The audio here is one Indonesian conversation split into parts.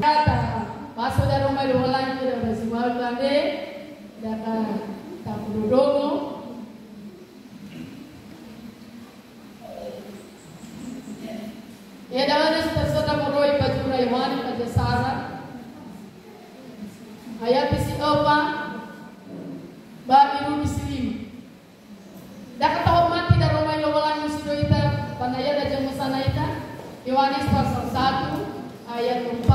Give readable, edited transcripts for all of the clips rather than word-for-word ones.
Kata pasal dari rumah dua lain kita masih malu kande, dapat tak perlu dono. Ya dalam serta meroi baju rayuan pada sarat. Ayat isi apa? Ba iru muslim. Dak tahu mati dari rumah lowalan musido ita panaya da jeng masana ita. Yohanes pasal 1 ayat 4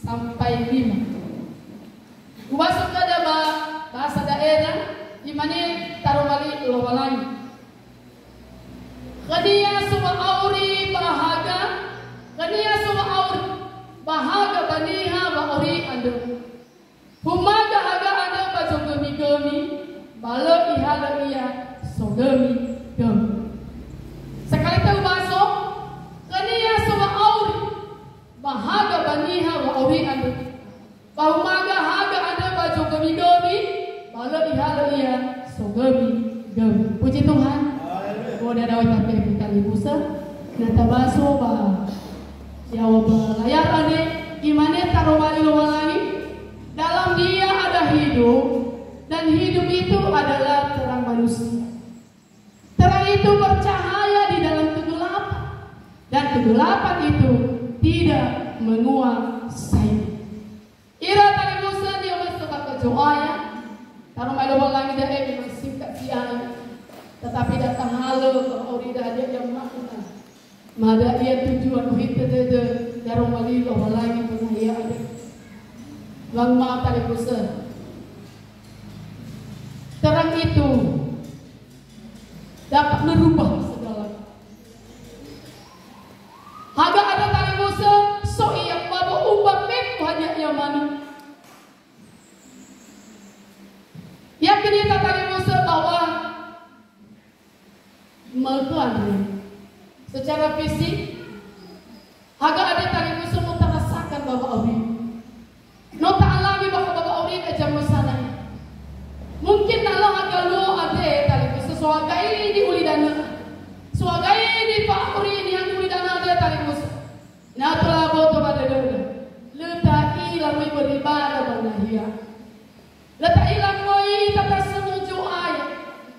sampai 5. Ubasuk kada ba bahasa daerah di mana tarumali lowalan. Kania suwa auri bahaga, kania suwa auri bahaga baniha ba ori ando. Humaga haga ando ba jogemi balo ihala iya sogemi gem. Sekali tahu baso, kania suwa auri bahaga baniha ba ori ando. Humaga haga ando ba jogemi balo ihala iya sogemi gem. Puji Tuhan. Ada dawai pakai tali busa, nata baso ba, jawab layar ane, gimana taruh wali lagi? Dalam dia ada hidup, dan hidup itu adalah terang manusia. Terang itu bercahaya di dalam kegelapan, dan kegelapan itu tidak menguasai. Ira tali busa dia masuk ke joaya, taruh wali lagi dah memang singkat siang. Tetapi datang halo kalau tidak ada yang makna. Mada ia tujuan kita de darung malilo lagi penaya ada. Lang maaf tali busa. Terang itu dapat merubah segala. Haga ada tali busa so ia bawa ubah mepu hanya ia mani. Yang kita tali busa bahwa melakukan secara fisik, agak ada tali musuh mau terasakan bapak Auri. Nota alami bapak Auri ke jamu sana. Mungkin kalau agak lo ada tali musuh suagai di uli dana, suagai di Pak Auri ini yang uli dana ada tali musuh. Nah telah boto pada dana. Letak ilang mai beribadah banahia. Letak ilang mai tata semuju ayat.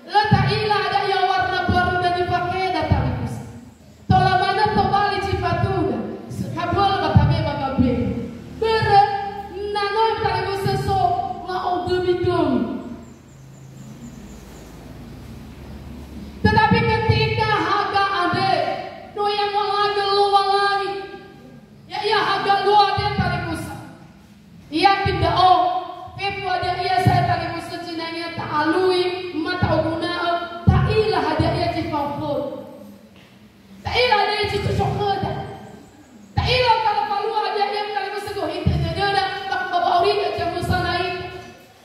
Letak ilang ada yang warna baru dan dipakai datang itu. Tola mana tobali cipatuda. Kabul batabe bagabe. Berat nanoi tali seso wa ogumigum. Tetapi ketika haga ade, no yang walaga lu walagi. Ya haga lu ade tali kusa. Ia tidak pepu ada ia saya tali kusa cinanya ta'alui mata oguna. Ilah ada ia cipapun, tak ilah ada ia cicok ada, tak ilah kalau palu ada ia kali bersegoh itu dia ada tak bawa ori dia jamu sanai,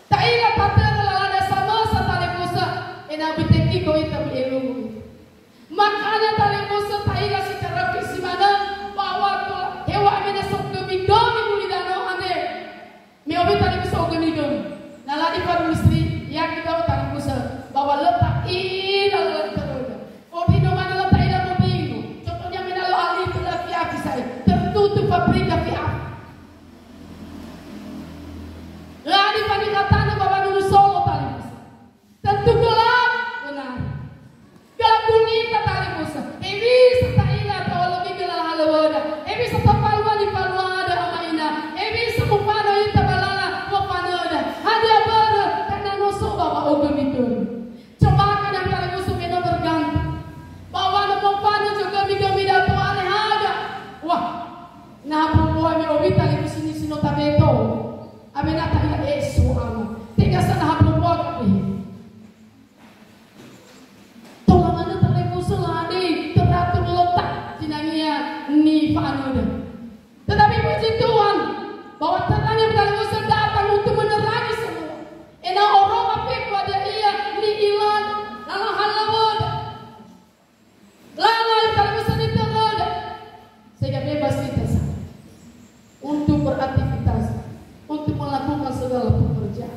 tak ilah kata kalau ada sama tali pusa, enak beteki kau itu belum, makanya tali pusa tak ilah secara fisik mana bawa tu hewan menesok kemigami muli danau ane, miobi tali pusa kemigami, naladi pada misteri yang kita tali pusa bawa letak ilah tertutup pabrik api api. Lagi panikatan bawa dulu solo tali busa. Tentu gelap benar. Gelap gulita tali busa. Ebi setailah atau lebih gelap halawada. Ebi setapalwa di palwada amaina. Ebi semupano ita balala wapanada. Hadia ber karena nusu bawa ogem itu. Coba kadang tali busa kena bergantung. Bawa nomopano juga migami dato aneh ada. Wah. Nah, buat obi tali kusini sino tabeto. Abe na tayo eso ama. Tiga sana buat ni. Tolong anda tali kusulani teratur letak jinanya ni paano. Tetapi puji Tuhan bahwa terang yang tali kusul datang untuk menerangi semua. Ena orang apa pada ia ni ilan lalu halawad. Lalu tali kusul itu ada. Sehingga bebas kita untuk beraktivitas, untuk melakukan segala pekerjaan.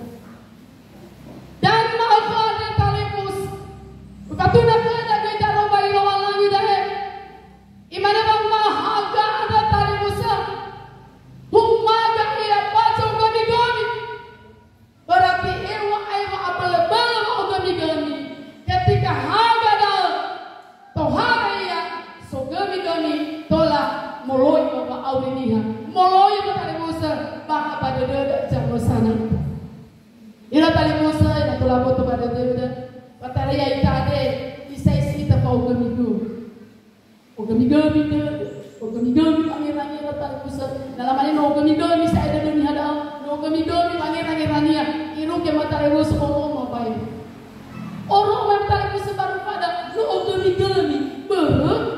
auriniha. Moloi matali Musa baka pada dada jamo sana. Ira tali Musa ina tulabo to pada dada. Patari ya itade isai sita pau gamigu. O gamigu pangeran ira tali Musa. Dalam hal ini o gamigu saya ada dunia ada. O gamigu pangeran irania. Iru ke matali Musa ngomong apa ini? Orang yang matali Musa baru pada no o gamigu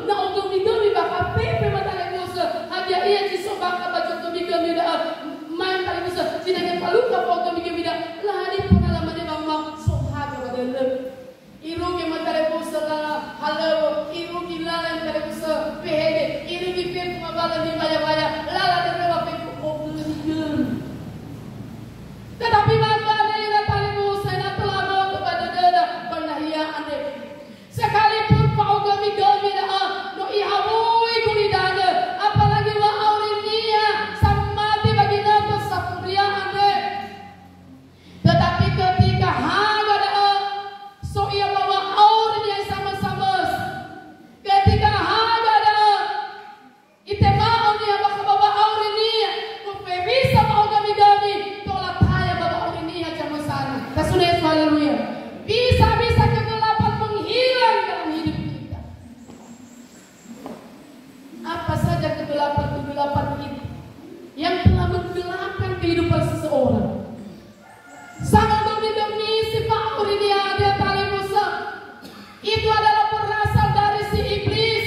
na o gamigu baka pepe matali Musa. Hadia iya jiso baka baju gamigu dah. Main tali Musa sinaga paluka pau gamigu dah. Lah di pengalaman dia bang sohaga pada iru ke matali Musa lah halo iru gila yang matali Musa pehede iru di pepe mabala di baya-baya lala dewa pepe o gamigu. Tetapi maka dia tali Musa na telah kepada dada penahia ande. Sekalipun pau gamigu dah no ihabui kulidana apalagi wa aurinia samati bagi nata sapria ande. Tetapi ketika haga dah so ia bawa aurinia sama-sama. Ketika haga dah itemau dia baka bawa aurinia kupe bisa mau gami-gami tolak haya bawa aurinia jama sana. Kasunai haleluya. Bisa-bisa kegelapan menghilang dalam hidup kita. Apa saja kegelapan-kegelapan itu yang telah menggelapkan kehidupan seseorang. Sangat demi sifat aurinia dia tali Musa itu adalah berasal dari si iblis.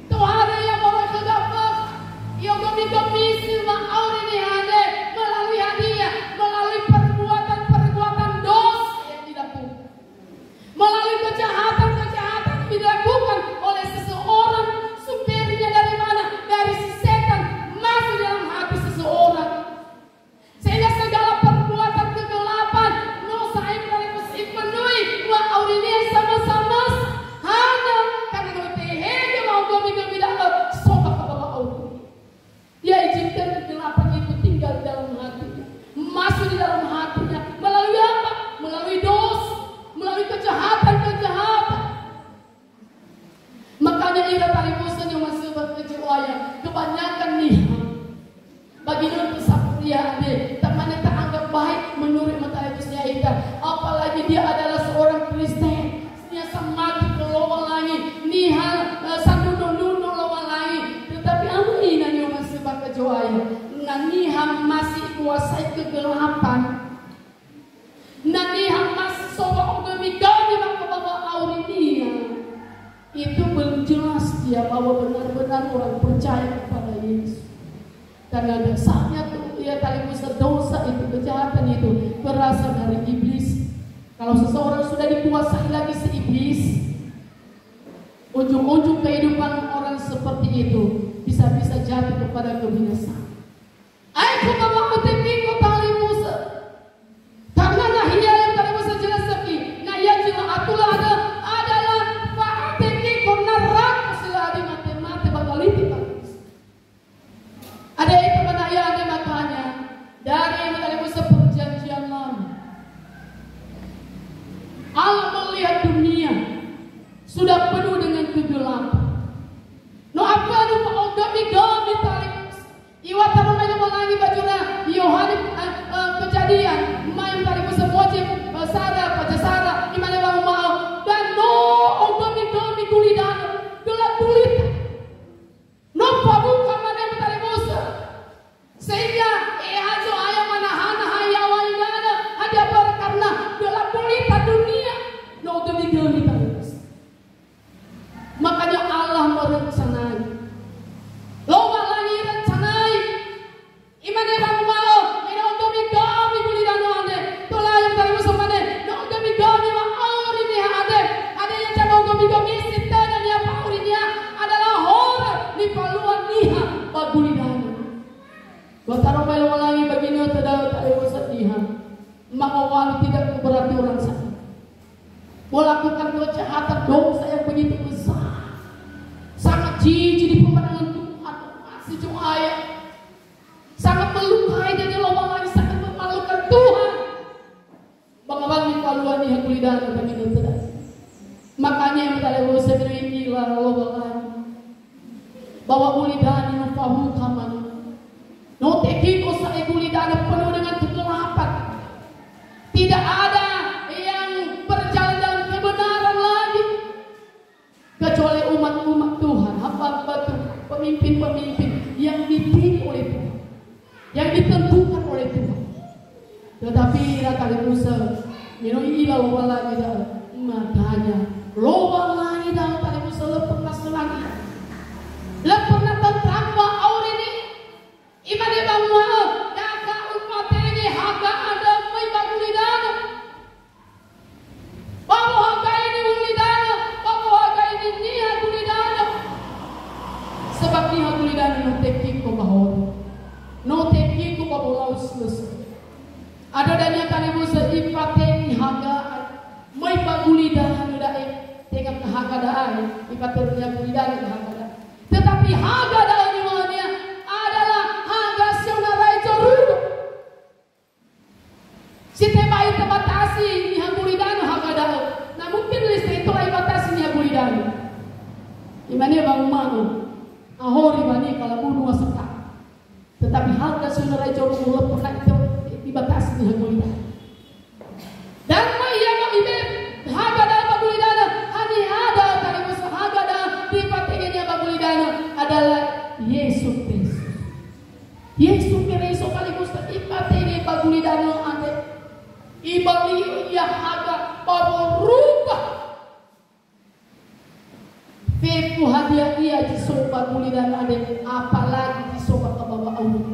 Tuhan yang mau kegapah yang demi sifat aurinia dia melalui hadiah, melalui perbuatan dosa yang dilakukan, melalui kejahatan-kejahatan yang dilakukan oleh seseorang. Supirnya dari mana? Dari si setan masuk dalam hati seseorang. Sehingga segala perbuatan kegelapan no saya dari mesin penuhi wa aurinia sama-sama hanya karena no tehege mau gami-gami dalam sobat kebawa aurinia. Dia izinkan kegelapan itu tinggal di dalam hatinya, masuk di dalam hatinya melalui apa? Melalui dosa, melalui kejahatan-kejahatan. Makanya ira tali Musa yang masih berkecewa kebanyakan nih bagi nonton sapria ade temannya tak anggap baik menurut mata etisnya ita. Apalagi dia adalah seorang Kristen, dia semati kelowang lagi nihal sanduno lowang lagi. Tetapi anu ina yang masih berkecewa nanihan masih kuasai kegelapan. Nanihan masih sobat gami-gami maka bawa aurinia. Itu belum jelas dia bahwa benar-benar orang percaya kepada Yesus. Karena dasarnya tuh dia tali Musa dosa itu, kejahatan itu berasal dari iblis. Kalau seseorang sudah dikuasai lagi si iblis, ujung-ujung kehidupan orang seperti itu bisa-bisa jatuh kepada kebinasaan. Aku bawa utepiko tali Musa. Karena nahia yang tali Musa jelas lagi. Nahia jila atulah adalah fa'atepiko neraka sila di mati-mati bagaliti tali Musa. Ada itu menahia ada makanya dari tali Musa perjanjian lama. Allah melihat dunia sudah penuh dengan kegelapan. No apa nu gami-gami tali Musa. Iwa taruh lagi bajuna Yohanes kejadian main tali Musa mojib Sarah pada Sarah di mana bang mau dan no gami-gami kulidana gelap kulit. No pabuka mana tali Musa sehingga hajo ayam mana hana hayawan mana ada karena gelap kulit dunia no gami-gami tali Musa. Makanya Allah merencanakan loba lagi rencanai imane bang mau ina gami-gami kulidana ade tola yang tali Musa mana no gami-gami ma aurinia ade yang jago gami-gami sitana dia aurinia adalah hora ni paluan niha bagulidana. Wataro melo lagi begini tidak tali Musa niha maka tidak berarti orang sakit melakukan kejahatan dosa yang begitu besar, sangat jijik di pemandangan Tuhan, masih cahaya, sangat melukai dan lowang lagi sangat memalukan Tuhan. Bangabang paluan yang kulidan kami tidak. Makanya yang tadi Musa berikilah lowang lagi bahwa kulidan yang fahu kamu yang ditentukan oleh Tuhan. Tetapi kali Musa minum ilah wala tidak makanya lobang lagi dalam kali Musa lepernah selagi lepernah tentang wa ini iman di bawah daka umat ini haga ada mai bagulidana bawa haga ini gulidana bawa haga ini niha gulidana sebab niha gulidana no teki ko bahor no teki ko bawa selesai ada danya kali Musa ipate haga mai bagulidana dai dengan haga dai ipate bagulidana haga dai tetapi haga dai dimana adalah haga sionarai jorudo sitebai terbatasi ni bagulidana haga dai nah mungkin listrik itu lai batasi ni bagulidana imane bang mau ahori bani kalau bunuh sekak tetapi haga sionarai jorudo pernah itu dibatasi ni bagulidana dan mai yang ibe haga dai bagulidana hani ada tadi Musa haga dai dipategenya bagulidana adalah Yesus Kristus. Yesus Kristus kali Musa ipatege bagulidana ande ibali ya haga paborubah feku hadiah ia disoba bagulidana ande apalagi disoba ke bawah Allah.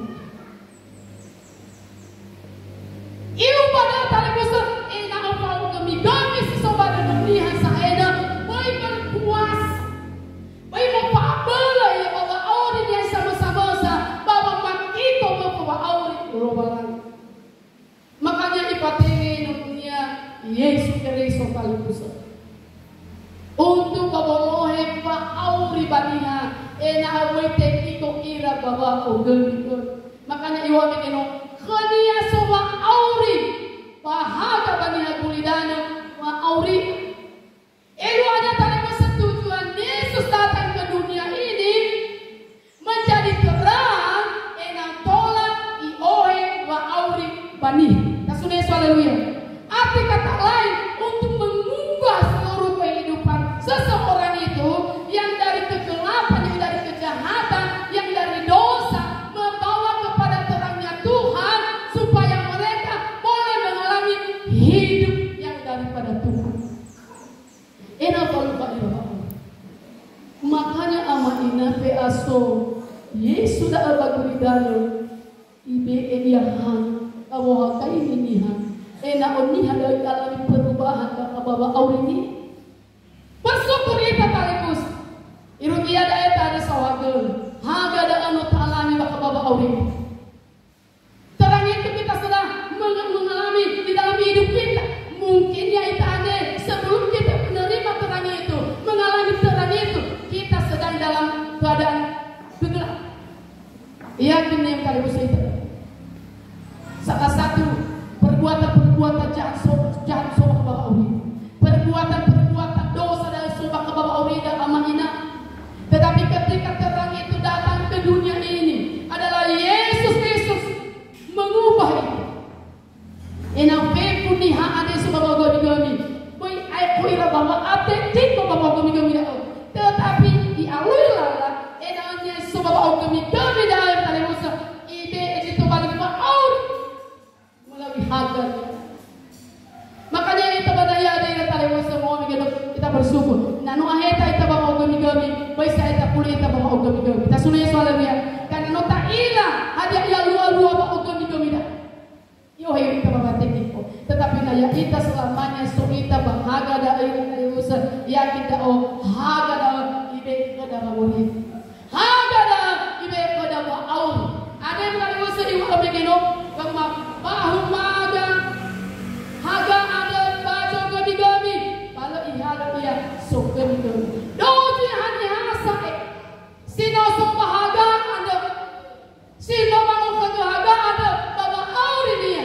Iu pada tali Musa ina opal kami si sobat dan lihat saena boy berpuas boy mau pabela ya bawa auri dia sama-sama sa bawa makito bawa auri robalan makanya ipatenge dunia Yesus Kristus kali Musa untuk bawa mohe pa auri baniha ena awai tekiko ira bawa ogel makanya iwa mekeno khania soba auri bahaga baniha gulidana wa auri elu ada tali tujuan Yesus datang ke dunia ini menjadi terang enam tolak iohe wa auri bani tasune haleluya arti kata lain untuk mengubah seluruh kehidupan seseorang itu yang dari kegelapan yang dari kejahatan yang dari dosa membawa kepada terangnya Tuhan supaya mereka boleh mengalami hidup yang daripada Tuhan. Enapa lupa makanya ama ina pe aso Yesus dah bagulidano ibe eliahan awo kai ini ena oni ada alami perubahan ke bawah aurini bersyukur kita kaligus irugia da eta ada sawagel haga da anu talani ke bawah aurini terang itu kita sedang mengalami di dalam hidup kita mungkin ya itu ada sebelum kita menerima terang itu mengalami terang itu kita sedang dalam keadaan gelap yakin yang kaligus itu salah satu perbuatan jahat sobat ke bawah auri perbuatan dosa dari sobat ke bawah auri dan amanina tetapi ketika terang itu datang ke dunia ini adalah Yesus Kristus mengubah itu enam peku niha ada sebab gomi boy ai kuira bahwa ate tiko bahwa gomi tetapi dialui lala enamnya sebab gomi dalam tali Musa ide itu balik auri melalui haga. Makanya kita badaya ada yang tadi semua kita bersyukur. Nanu aheta kita bawa gami-gami, baik saya tak pulih kita bawa gami-gami. Kita sunai soalnya karena nota ila hadiah ya luar bawa gami-gami dah. Yo hayo kita bawa teknik. Tetapi naya kita selamanya so kita bahaga dah dari usaha ya kita haga dah ibe kada mawuri. Haga dah ibe kada mau. Ada yang dari usaha di waktu begino kama bahu maga haga ada baju gami-gami kalau ihala ia so gami-gami doji hanya hasae sino so bahaga ada sino bangun kehaga ada baba auri dia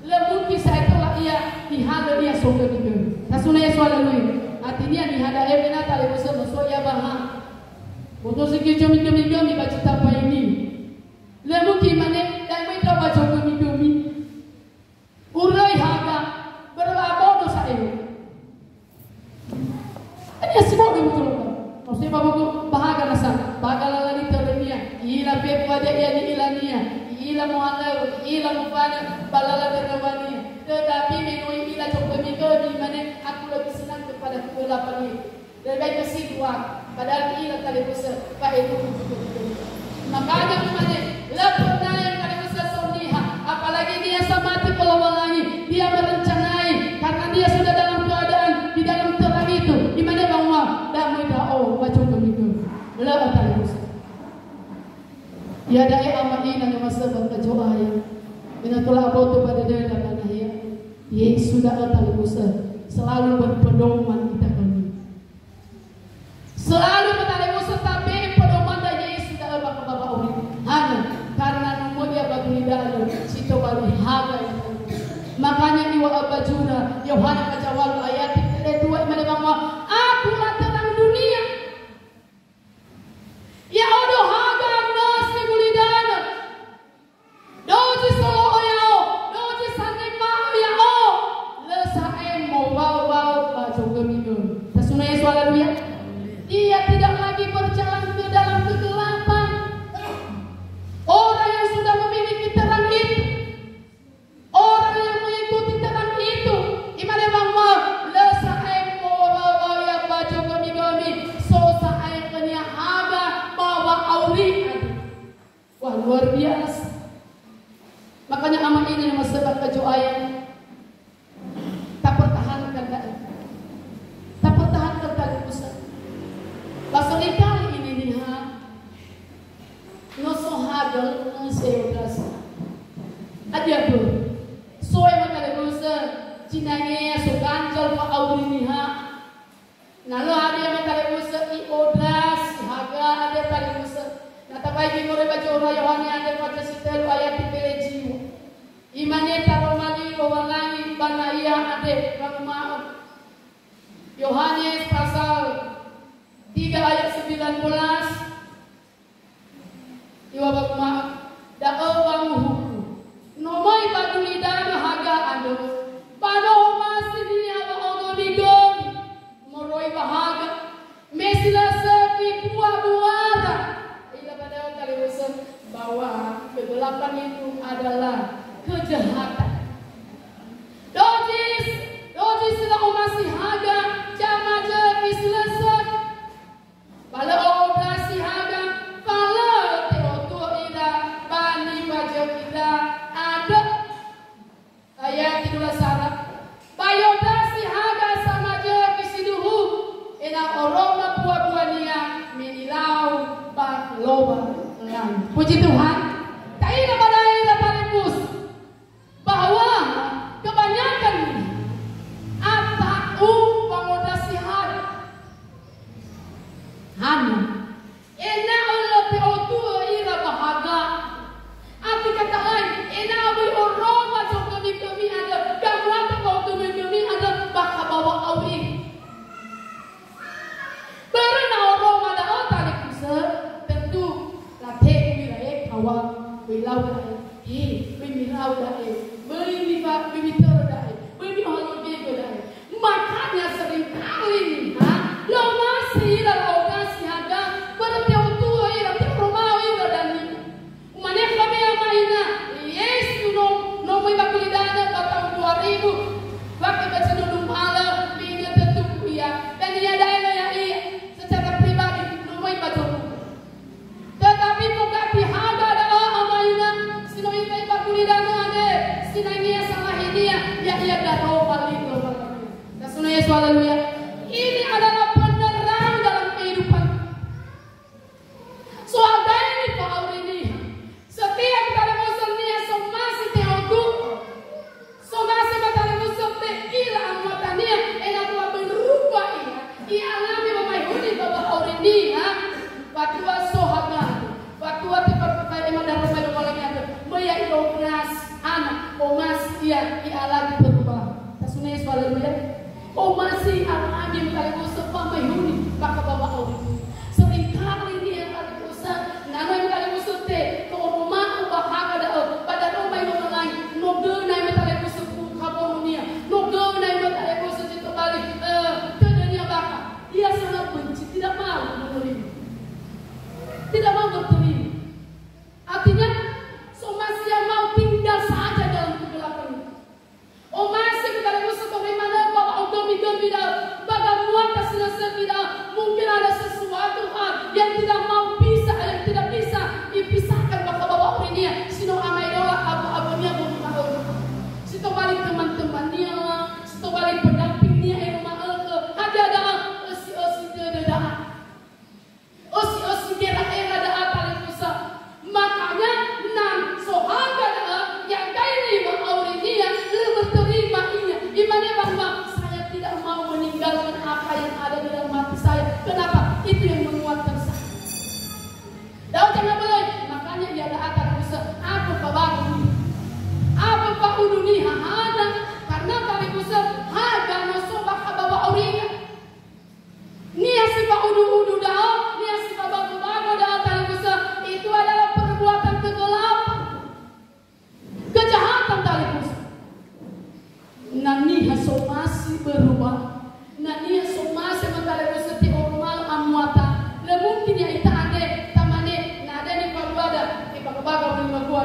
lemun kisah itulah ia ihala ia so gami-gami tasunai soal lui artinya dihada ebena tali usaha soya baha untuk sikit gami-gami baca apa ini lemun kimane dan mereka baca gami-gami urai haga berlaboh dosa itu. Ini semua betul. Maksudnya bapak bahagia nasa, bahagia lagi terdunia. Ila pepa dia di ilania, ila mo halaw, ila mo pana balala darawani. Tetapi menoi ila coba migoni mana aku lebih senang kepada kegelapan ini. Lebih baik kesidua, padahal ila tali besar pak itu. Makanya mana lepas yang tali besar soniha, apalagi dia samati peluangannya, dia merencanai karena dia sudah dalam keadaan di dalam terang itu, di mana bahwa damai dao macam begitu. Lepas tali besar. Ya dai amaina na masabang kajoaya. Binatulah aboto pada dia dan anahya. Yesus sudah atali besar. Selalu berpedoman kita kami. Selalu bertali besar tapi pedoman dari Yesus sudah apa bapa orang. Hanya karena nomor dia bagi dalam situ bagi haga yang makanya iwa abajuna Yohanes kajawal ayat 2 mana bahwa akulah terang dunia. Ya odoh haga nasi gulidana. Doji solo oyao, doji sanne mau yao. Lesa emo wow bajo gemigo. Tasuna Yesus haleluya. Dia tidak lagi berjalan ke dalam kegelapan. Orang yang sudah memiliki terang itu, orang yang mengikuti terang itu, imane bahwa lesa emo wow ya bajo gemigo. Sosa ayatnya haga bawa auri. Wah luar biasa. Makanya amat ini nama sebab kejoayan tak pertahankan daerah, tak pertahankan tali pusat. Pasal kali ini nih noso hagel ngeseodas. Adia bro, soy makale pusat, cinanya so ganjal pa auri nih Nalo ada makale pusat I odas haga ada tali pusat. Natapai gimore baca orang Yohanes ada pada situ ayat jiwa. Imannya taromani owangangi banaya ade maaf. Yohanes pasal 3 ayat 19. Iwa maaf. Da awang hukum. Nomai baduli dana haga ado. Pano masih dia bawa gomi. Moroi bahaga. Mesila sepi buah-buahan. Bahwa kegelapan itu adalah kejahatan. Dojis sudah masih haga, jama jadi selesai. Kalau operasi haga, kalau teotur ida, bani baca kita ada ayat 13 syarat. Biodasi haga sama je kisiduhu, ena oroma buah-buahnya menilau bak loba. Puji Tuhan. Taina badai lapalipus bahwa kebanyakan atau pangodasi hari hanya ena Allah teotu ira bahaga ati kata lain ena abai orang macam kami ada kamuan kau kami ada baka bawa awi berena orang ada otak kusar tentu latih wilayah kawan wilau dah wilau dah wilau dah wilau dah makanya seringkali lo masih dalam okasi haga berarti tua ira rumah ira dan umane kami yang mainnya Yesus no mai bakulidana tahun 2000 waktu baca dulu malam bina tentu ya dan dia ada ya secara pribadi no mai baca tetapi mengganti haga adalah amaina sinoi kai bakulidana ade sinania salah dia ya ia dah tahu balik lo Kasuna Yesus haleluya. Ini adalah penerang dalam kehidupan. So ada ini Pak Aurini. Setiap kali musuh dia somasi teogu. Somasi matanya musuh teila amatania. Enak tua berubah ia. Ia alami memahuni Bapak Aurini. Waktu sohaga. Waktu tiba pakai emang dan rumah lagi ada. Maya idogras anak. Omas ia alami berubah. Kasuna Yesus haleluya. Oh masih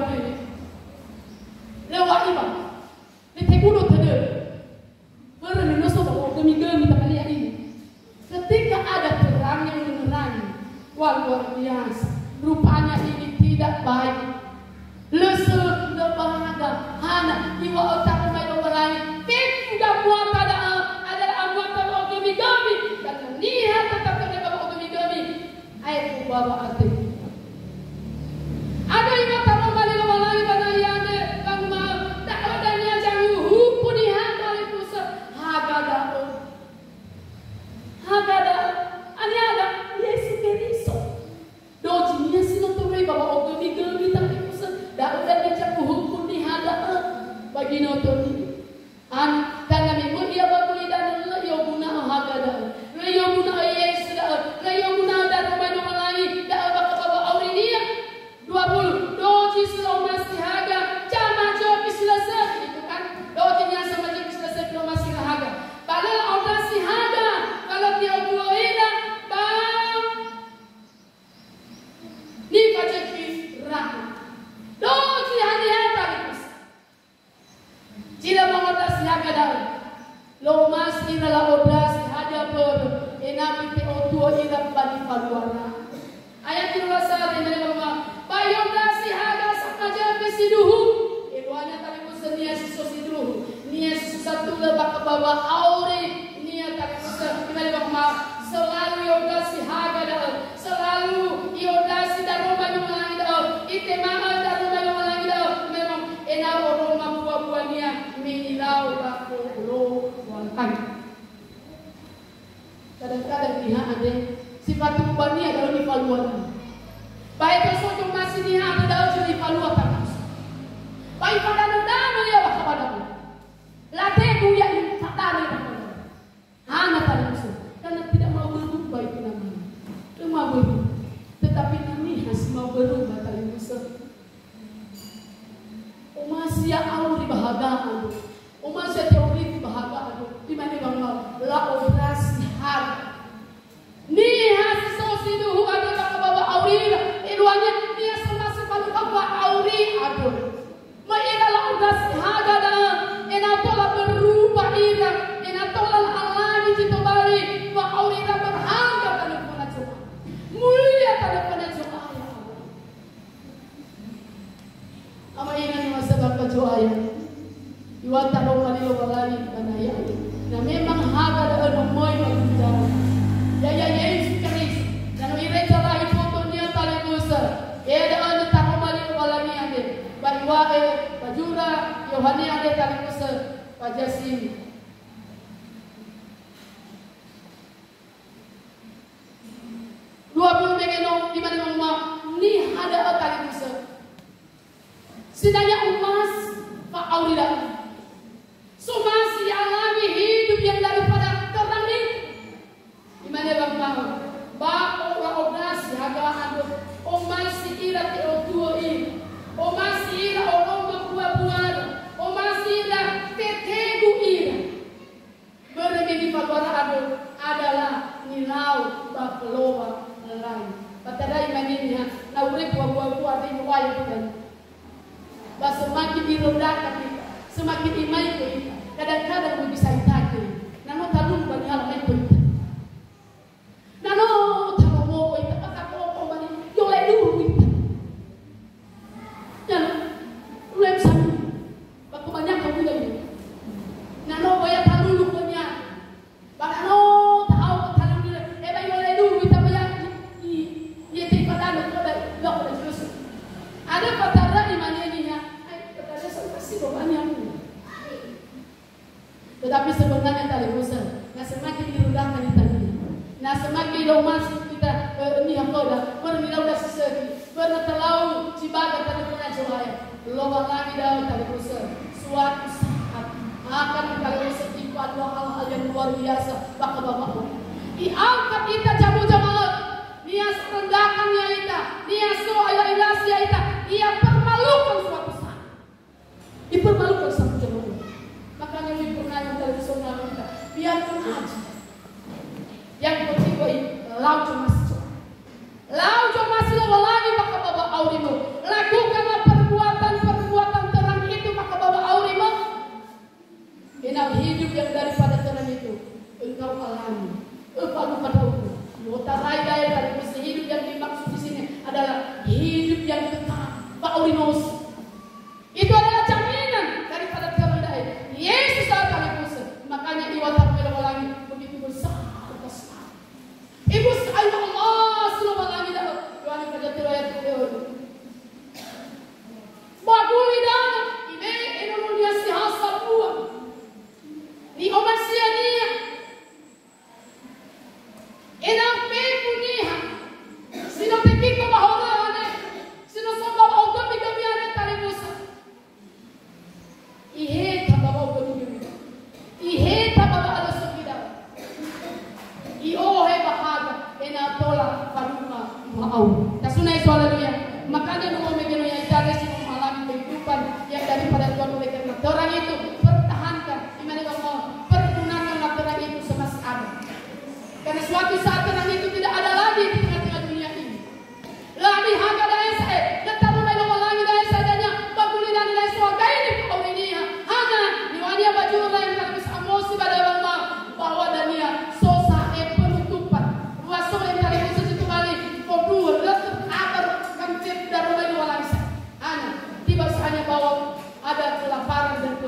ini. Lewat ini bang. Ini tegudo tadi. Bermenuso bahwa gemi-gemi tak kalian ini. Ketika ada perang yang menerangi, wah luar biasa. Rupanya ini tidak baik. Lesel lebahaga hana iwa otak mai memerangi. Fit sudah buat adalah anggota bahwa gemi-gemi dan niat tetap kena bahwa gemi-gemi. Ayo bawa hati. Ada yang tak mau balik memerangi pada yang bang mau tak ada niat yang hukum ni hana itu hagada. Hagada ani ada Yesus Kristo. Doji niat sino tu rei bahwa gemi-gemi tak dah udah dicap hukum ni hada bagi nonton ini. Karena memang ia bakuli dan yo guna hagada. Yo guna Yesus dah. Yo guna dan rumah nomor lain dah bawa awri dia 20 doji selalu masih haga. Jama jo selesai itu kan. Dojinya sama je selesai kalau masih haga. Kalau orang si haga, kalau dia buat ida bang ni baca kirah. Doji hati-hati terus. Jika mengodas siaga dalam, lo masih dalam odas hanya ber, enak itu otua tidak bagi paluana. Ayat kedua saat ini memang, bayodas siaga sama aja besiduhu. Eluannya tadi pun niat sosiduhu, niat satu lebak ke bawah auri, niat tadi pun kita memang selalu yodas siaga dalam, selalu yodas dan rumah yang dalam, itu mahal dan enau orang buah-buahnya minilau aku lo wantan. Kadang-kadang dia ada sifat buahnya kalau di paluan. Baik sesuatu masih dia ada dalam jadi paluan terus. Baik pada nada dia bakal pada. Latih tu yang tak ada pada. Hana terus. Karena tidak mau berubah itu namanya. Tidak mau berubah. Tetapi kami harus mau berubah terus. Masih auri bahagia, masih teori bahagia. Di mana bang la operasi har. Ni has sosi tu ada bang bawa auri. Iluannya ni sama sekali bawa auri ada. Mereka la operasi harga dah. Ena tola berubah ira. Ena tola alami itu balik. Bawa auri dah berharga pada puna cuma. Mulia pada puna cuma. Ama ina ni masabab kecuali iwan tahu kali lo balani karena ya na memang haga ada moy magbicara ya Yesus Kristus dan ire cara ipotonya tali besar ada anu tahu kali lo balani ade bariwae bajura Yohani ade tali besar pajasin dua puluh megeno di mana mama ni ada tali besar. Sedangkan emas Pak Aurida so masih alami hidup yang daripada terang ini. Gimana bang mau? Ba operasi agak ada. O masih ira teotuo ini. O masih ira orang berbuat-buat. O masih ira tetegu ira. Berbeda pada adalah nilau bakloa lain. Patadai maninya na urip buah-buah ini wae kan. Semakin direndahkan kita, semakin imai kita. Kadang-kadang bisa ditagi. Nano talung bani hal mai kita. Nano tahu mau kita, apa kau bani jolek dulu kita. Nano, lem sana. Baku banyak kamu lagi. Nano bayar talung lukunya. Nano tahu talung dia. Bayar jolek dulu kita bayar. Dia tidak ada ada lok terus. Ada patara di mana ini ya? Tetapi sebenarnya tali besar, nah semakin direndahkan kita ini, nah semakin lomas kita ini apa dah, bermilau dah sesegi, berterlalu cibaga tali punya cahaya, lobang lagi dah tali besar, suatu saat akan tali besar tiba dua hal-hal yang luar biasa, baka bapak, diangkat kita jamu jamaat, dia rendahkan kita, dia soal ilasi kita, dia permalukan suatu saat, dipermalukan satu jamaat. Makanya ini pernah yang tradisional kita biarkan aja. Yang penting kau lau cuma masih lagi pakai bawa audimu. Lakukanlah perbuatan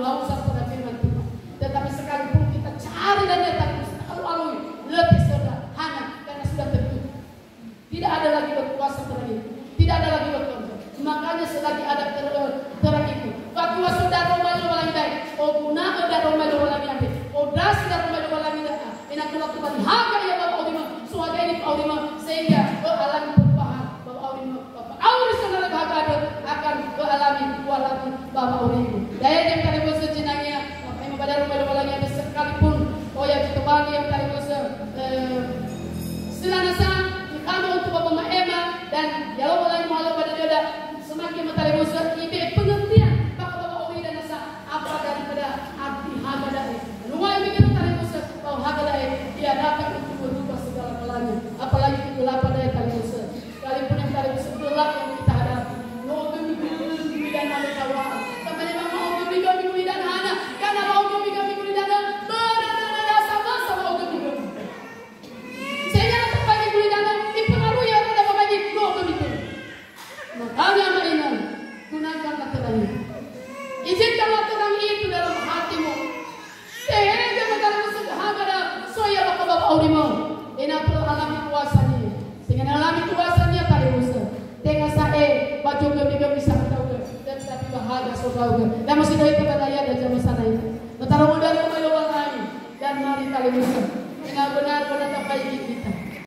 kehausan pada firman Tuhan. Tetapi sekalipun kita cari dan datang alui lebih sederhana karena sudah tertutup. Tidak ada lagi berkuasa terang itu. Tidak ada lagi berkuasa. Makanya selagi ada terang itu. Waktu saudara Romelu lagi dai. Oh guna ada Romelu lagi ambil. Oh das ada Romelu lagi dah. Ina kalau Tuhan haga ya Bapak Aurima. Suaga ini Pak Aurima sehingga alam perubahan Bapak Aurima. Bapak Aurima saudara haga akan alami Bapak Aurima. Daya yang tadi bosan jenangnya. Bapak Ibu pada Romelu lagi ada sekalipun. Oh ya kita bagi yang tadi bosan. Silanasa kamu untuk Bapak Maema dan ya Allah lagi malu pada joda semakin matahari musuh ibe pengertian Bapak Ori dan nasa apa daripada arti hagadai. Nuai begitu matahari musuh bahwa hagadai dia dapat untuk berubah segala galanya. Apalagi kegelapan dari tali musuh. Sekalipun yang tali musuh gelap yang kita hadapi. No demi dan ada kawan. Tapi memang mau demi dan hana karena mau demi dan berada sama-sama mau demi. Makanya mainan, gunakanlah terangnya. Izinkanlah terang itu dalam hatimu. Sehingga mengatakan sederhana soya Bapak Aurima. Ini perlu alami kuasanya. Dengan alami kuasanya tadi musuh. Tengah saya baju kami bisa tahu dan tapi bahagia saudara. Dan masih dari kepada ayah dan zaman sana itu. Tetapi modal rumah lain dan mari kali musuh. Dengan benar-benar baik kita.